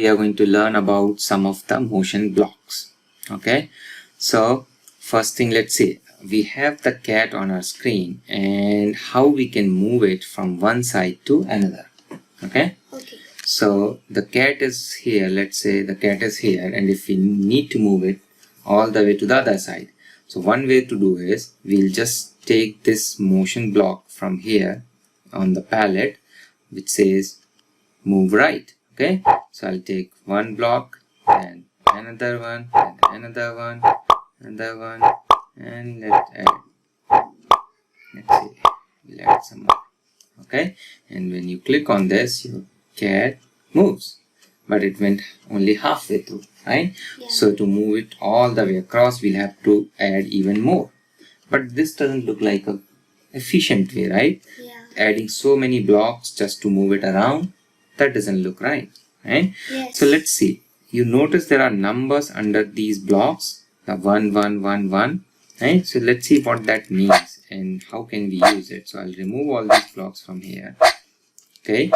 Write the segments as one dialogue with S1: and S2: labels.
S1: we are going to learn about some of the motion blocks. Okay, so first thing, let's see, we have the cat on our screen and how we can move it from one side to another. Okay, so the cat is here. Let's say the cat is here, and if we need to move it all the way to the other side, so one way to do is we'll just take this motion block from here on the palette which says move right. Okay, so I'll take one block and another one and another one, and let's see, we'll add some more. Okay, and when you click on this, your cat moves, but it went only halfway through, right? Yeah. So to move it all the way across, we'll have to add even more. But this doesn't look like a efficient way, right? Yeah. Adding so many blocks just to move it around, that doesn't look right, right? Yes. So let's see. You notice there are numbers under these blocks, the 1, 1, 1, 1, right? So let's see what that means and how can we use it. So I'll remove all these blocks from here. Okay.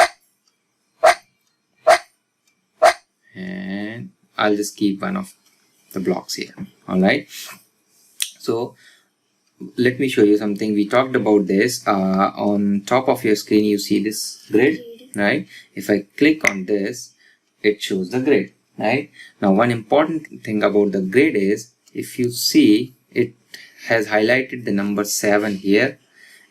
S1: And I'll just keep one of the blocks here. Alright. So let me show you something. We talked about this. On top of your screen you see this grid, right? If I click on this, it shows the grid, right? Now one important thing about the grid is, if you see, it has highlighted the number 7 here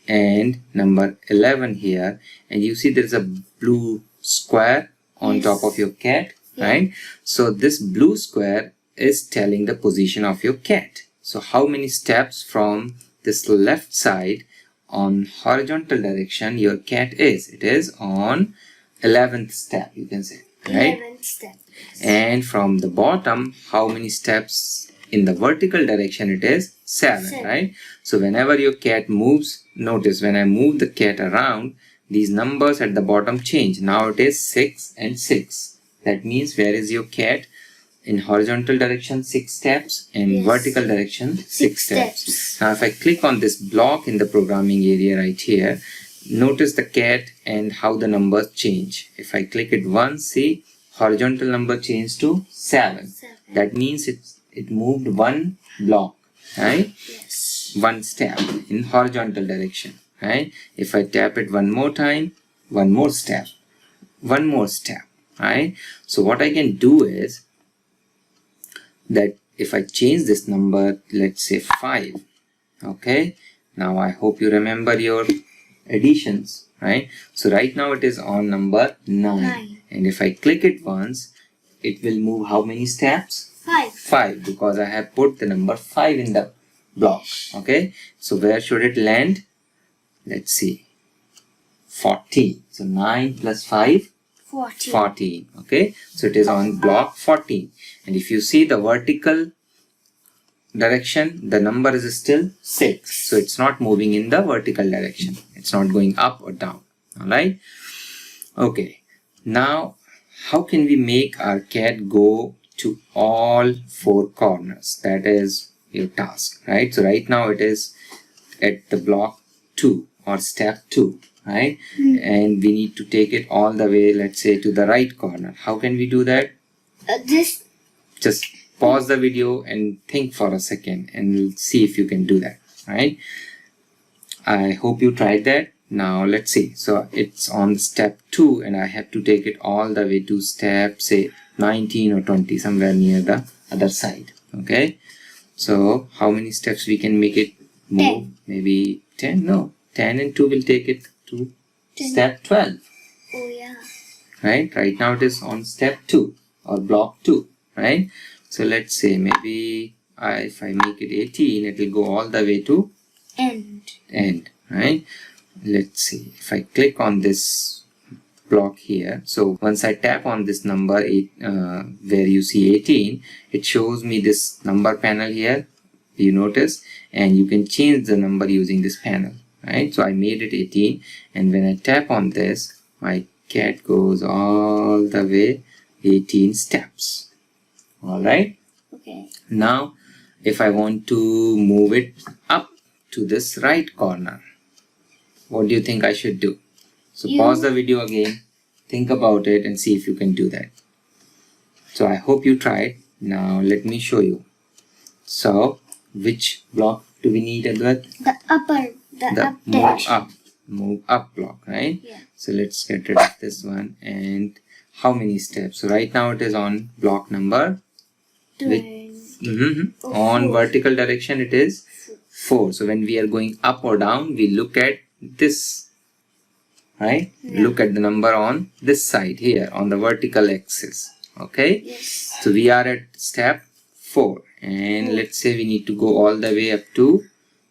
S1: and number 11 here, and you see there's a blue square on top of your cat, right? So this blue square is telling the position of your cat. So how many steps from this left side on horizontal direction your cat is? It is on 11th step, you can say, right?
S2: 11th step.
S1: And from the bottom, how many steps in the vertical direction? It is 7, right? So whenever your cat moves, notice when I move the cat around, these numbers at the bottom change. Now it is 6 and 6. That means where is your cat? In horizontal direction 6 steps, in vertical direction 6 steps. Now if I click on this block in the programming area right here, notice the cat and how the numbers change. If I click it once, see, horizontal number changed to 7. That means it moved one block, right?
S2: Yes.
S1: One step in horizontal direction, right? If I tap it one more time, one more step, right? So what I can do is that if I change this number, let's say 5, okay? Now I hope you remember your additions, right? So right now it is on number 9. And if I click it once, it will move how many steps? 5, because I have put the number 5 in the block, okay? So where should it land? Let's see, 14. So 9 plus 5? 14. Okay, so it is on block 14. And if you see the vertical direction, the number is still 6. So it's not moving in the vertical direction. It's not going up or down. Alright. Okay. Now, how can we make our cat go to all 4 corners? That is your task, right? So right now it is at the block 2 or step 2. Right? And we need to take it all the way, let's say, to the right corner. How can we do that? Just pause the video and think for a second and see if you can do that, right? I hope you tried that. Now let's see. So it's on step 2 and I have to take it all the way to step, say, 19 or 20, somewhere near the other side. Okay? So how many steps we can make it move?
S2: 10.
S1: Maybe 10? No. 10 and 2 will take it to step 12.
S2: Oh yeah.
S1: Right now it is on step 2 or block 2, right? So let's say maybe if I make it 18, it will go all the way to end, right? Let's see, if I click on this block here, so once I tap on this number 8, where you see 18, it shows me this number panel here, you notice, and you can change the number using this panel. Right, so I made it 18, and when I tap on this, my cat goes all the way 18 steps. Alright?
S2: Okay.
S1: Now, if I want to move it up to this right corner, what do you think I should do? So pause the video again, think about it and see if you can do that. So I hope you tried. Now let me show you. So which block do we need, Edward?
S2: The upper, the up
S1: move up block, right?
S2: Yeah.
S1: So let's get rid of this one. And how many steps? So right now it is on block number
S2: 20.
S1: On vertical direction it is 4. So when we are going up or down, we look at this, right?
S2: Yeah.
S1: Look at the number on this side here on the vertical axis. Okay.
S2: Yes.
S1: So we are at step 4, and let's say we need to go all the way up to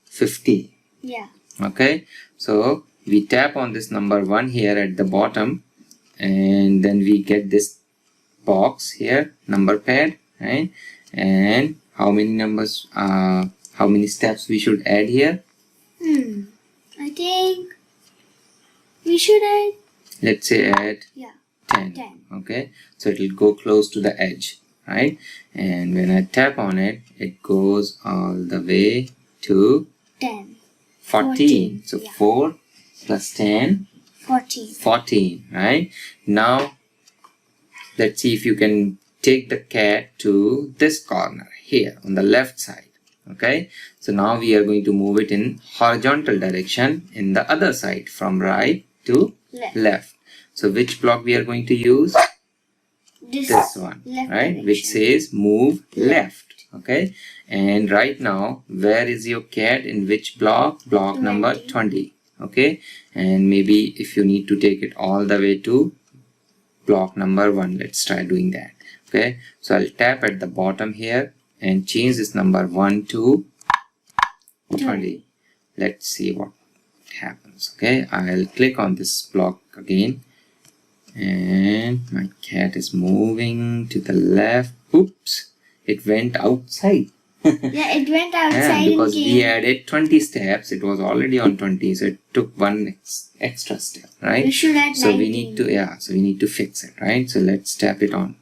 S1: 50.
S2: Yeah.
S1: Okay. So we tap on this number 1 here at the bottom, and then we get this box here, number pad, right? And how many numbers, how many steps we should add here?
S2: I think we should add.
S1: Let's say add
S2: Yeah.
S1: 10.
S2: 10.
S1: Okay. So it will go close to the edge, right? And when I tap on it, it goes all the way to
S2: 10.
S1: 14. So
S2: yeah.
S1: 4 plus 10.
S2: 14.
S1: 14, right? Now let's see if you can take the cat to this corner here on the left side. Okay, so now we are going to move it in horizontal direction in the other side, from right to left. So which block we are going to use? This one, right?
S2: Direction.
S1: Which says move left. Okay, and right now where is your cat, in which block? Block
S2: 20.
S1: number 20. Okay, and maybe if you need to take it all the way to block number 1, let's try doing that. Okay, so I'll tap at the bottom here and change this number 1 to 20. Let's see what happens. Okay, I'll click on this block again, and my cat is moving to the left. Oops, it went outside.
S2: Yeah, it went outside.
S1: Yeah, because we added 20 steps. It was already on 20, so it took one extra step, right?
S2: We should add 19.
S1: So we need to, so we need to fix it, right? So let's tap it on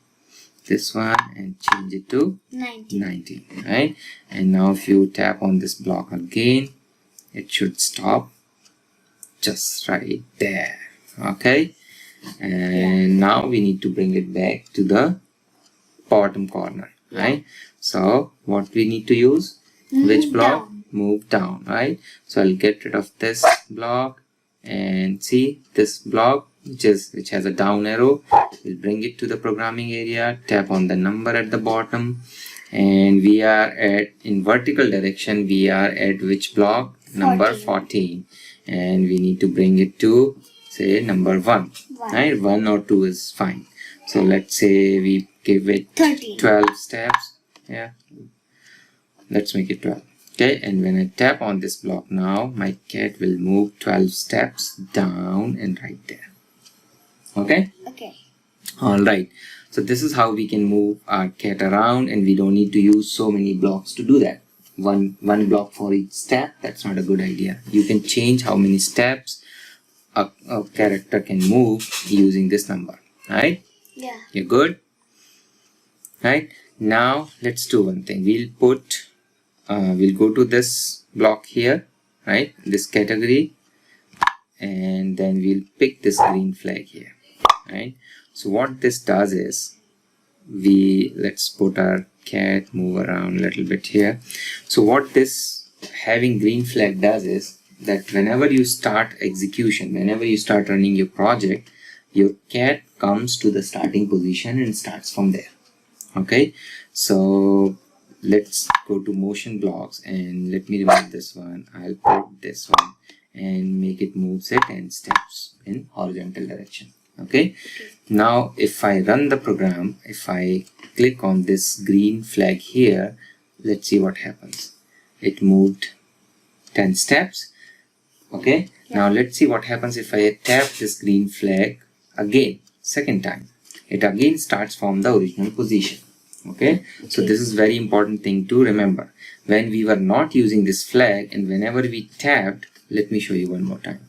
S1: this one and change it to 19, right? And now if you tap on this block again, it should stop just right there. Okay, and now we need to bring it back to the bottom corner, right? So what we need to use? Which block? Move down, right? So I'll get rid of this block, and see this block which has a down arrow. We'll bring it to the programming area, tap on the number at the bottom, and we are at, in vertical direction, we are at which block? Number 14, and we need to bring it to, say, number 1, right? 1 or 2 is fine. So let's say we give it 12 steps. Yeah, let's make it 12. Okay, and when I tap on this block now, my cat will move 12 steps down and right there. Okay?
S2: Okay.
S1: Alright, so this is how we can move our cat around, and we don't need to use so many blocks to do that. One block for each step, that's not a good idea. You can change how many steps a character can move using this number. Right?
S2: Yeah.
S1: You're good? Right? Now let's do one thing. We'll put we'll go to this block here, right? This category, and then we'll pick this green flag here, right? So what this does is, let's put our cat, move around a little bit here. So what this having green flag does is that whenever you start execution, whenever you start running your project, your cat comes to the starting position and starts from there. Okay, so let's go to motion blocks, and let me remove this one. I'll put this one and make it move, say, 10 steps in horizontal direction. Okay, now if I run the program, if I click on this green flag here, let's see what happens. It moved 10 steps. Okay, now let's see what happens if I tap this green flag again, second time. It again starts from the original position. Okay, so this is very important thing to remember. When we were not using this flag, and whenever we tapped, let me show you one more time.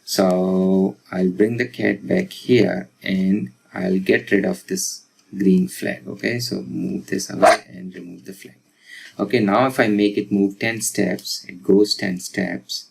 S1: So I'll bring the cat back here, and I'll get rid of this green flag. Okay, so move this away and remove the flag. Okay, now if I make it move 10 steps, it goes 10 steps,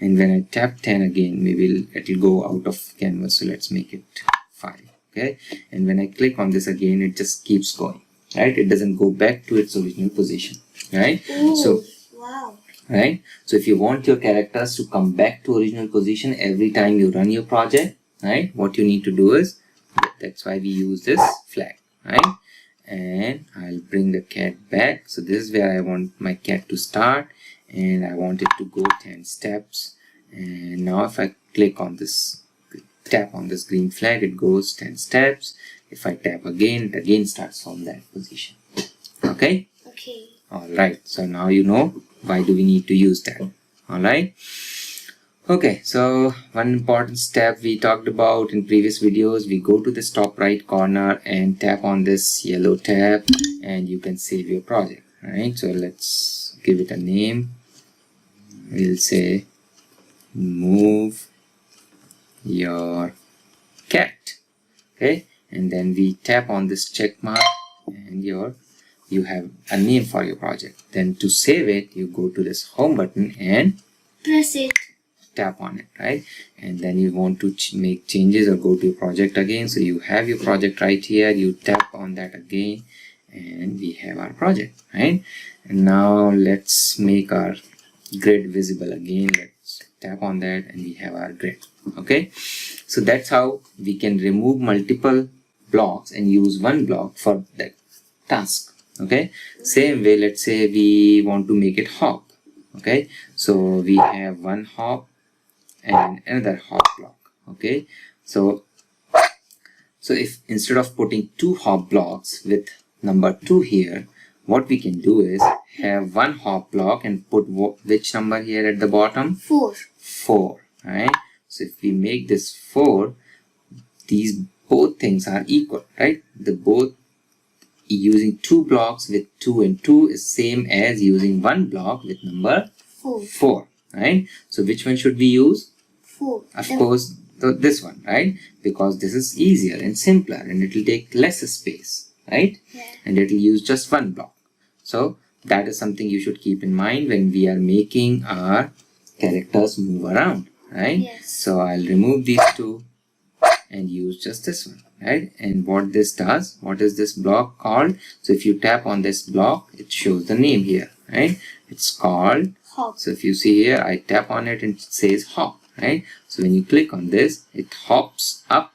S1: and when I tap 10 again, maybe it'll go out of canvas. So let's make it 5. Okay, and when I click on this again, it just keeps going, right? It doesn't go back to its original position, right?
S2: Ooh,
S1: so
S2: wow.
S1: right, so if you want your characters to come back to original position every time you run your project, right, what you need to do is, that's why we use this flag, right? And I'll bring the cat back. So this is where I want my cat to start, and I want it to go 10 steps. And now if I click on this, tap on this green flag, it goes 10 steps. If I tap again, it again starts from that position. Okay?
S2: Okay.
S1: Alright, so now you know why do we need to use that. Alright? Okay, so one important step we talked about in previous videos, we go to this top right corner and tap on this yellow tab, and you can save your project, right? So let's give it a name. We'll say move your cat. Okay, and then we tap on this check mark, and you have a name for your project. Then to save it, you go to this home button and
S2: press it,
S1: tap on it, right? And then you want to make changes or go to your project again. So you have your project right here, you tap on that again, and we have our project, right? And now let's make our grid visible again. Let's tap on that, and we have our grid. Okay, so that's how we can remove multiple blocks and use one block for that task. Okay, same way, let's say we want to make it hop. Okay, so we have one hop and another hop block. Okay, so if instead of putting two hop blocks with number 2 here, what we can do is have one hop block and put which number here at the bottom?
S2: 4.
S1: 4, right? So if we make this 4, these both things are equal, right? The both using 2 blocks with 2 and 2 is same as using one block with number 4, right? So which one should we use?
S2: 4.
S1: Of course, this one, right? Because this is easier and simpler, and it will take less space, right?
S2: Yeah.
S1: And it will use just one block. So that is something you should keep in mind when we are making our characters move around, right?
S2: Yes.
S1: So I'll remove these 2 and use just this one, right? And what this does, what is this block called? So if you tap on this block, it shows the name here, right? It's called
S2: hop.
S1: So if you see here, I tap on it and it says hop, right? So when you click on this, it hops up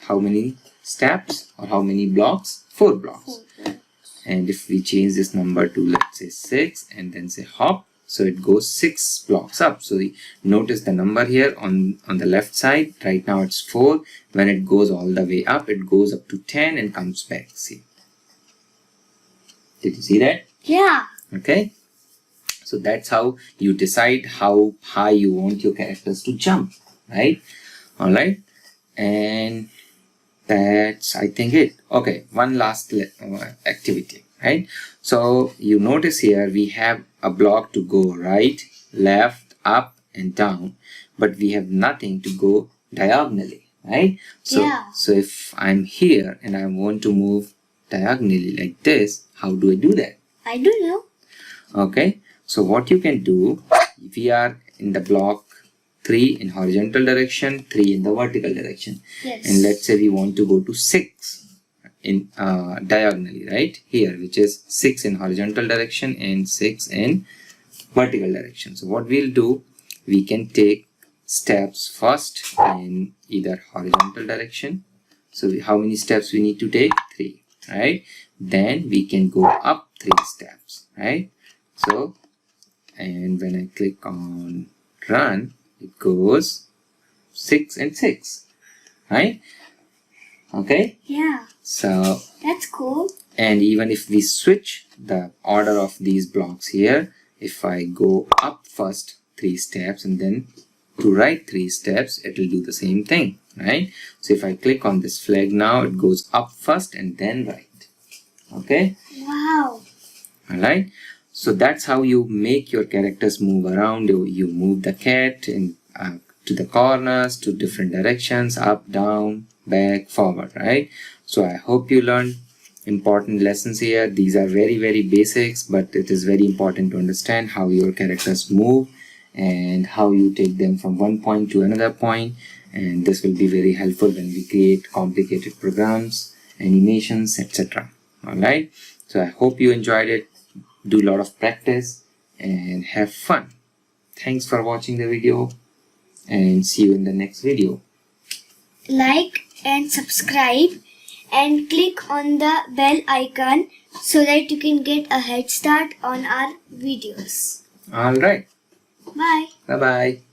S1: how many steps or how many blocks? 4 blocks.
S2: 4.
S1: And if we change this number to, let's say 6, and then say hop, so it goes 6 blocks up. So notice the number here on the left side. Right now it's 4. When it goes all the way up, it goes up to 10 and comes back. See? Did you see that?
S2: Yeah.
S1: Okay. So that's how you decide how high you want your characters to jump, right? Alright. And that's, I think, it. Okay, one last activity, right? So you notice here we have a block to go right, left, up and down, but we have nothing to go diagonally, right? So if I'm here and I want to move diagonally like this, how do I do that?
S2: I don't know.
S1: Okay, so what you can do, we are in the block 3 in horizontal direction, 3 in the vertical direction.
S2: Yes.
S1: And let's say we want to go to 6 in diagonally, right? Here, which is 6 in horizontal direction and 6 in vertical direction. So what we'll do, we can take steps first in either horizontal direction. So how many steps we need to take? 3, right? Then we can go up 3 steps, right? So, and when I click on run, it goes 6 and 6, right? Okay.
S2: Yeah.
S1: So
S2: that's cool.
S1: And even if we switch the order of these blocks here, if I go up first 3 steps and then to right 3 steps, it will do the same thing, right? So if I click on this flag now, it goes up first and then right. Okay.
S2: Wow.
S1: All right. So that's how you make your characters move around. You move the cat in, to the corners, to different directions, up, down, back, forward, right? So I hope you learned important lessons here. These are very, very basics, but it is very important to understand how your characters move and how you take them from one point to another point. and this will be very helpful when we create complicated programs, animations, etc. Alright, so I hope you enjoyed it. Do a lot of practice and have fun. Thanks for watching the video, and see you in the next video.
S2: Like and subscribe and click on the bell icon so that you can get a head start on our videos.
S1: Alright,
S2: Bye.
S1: bye bye.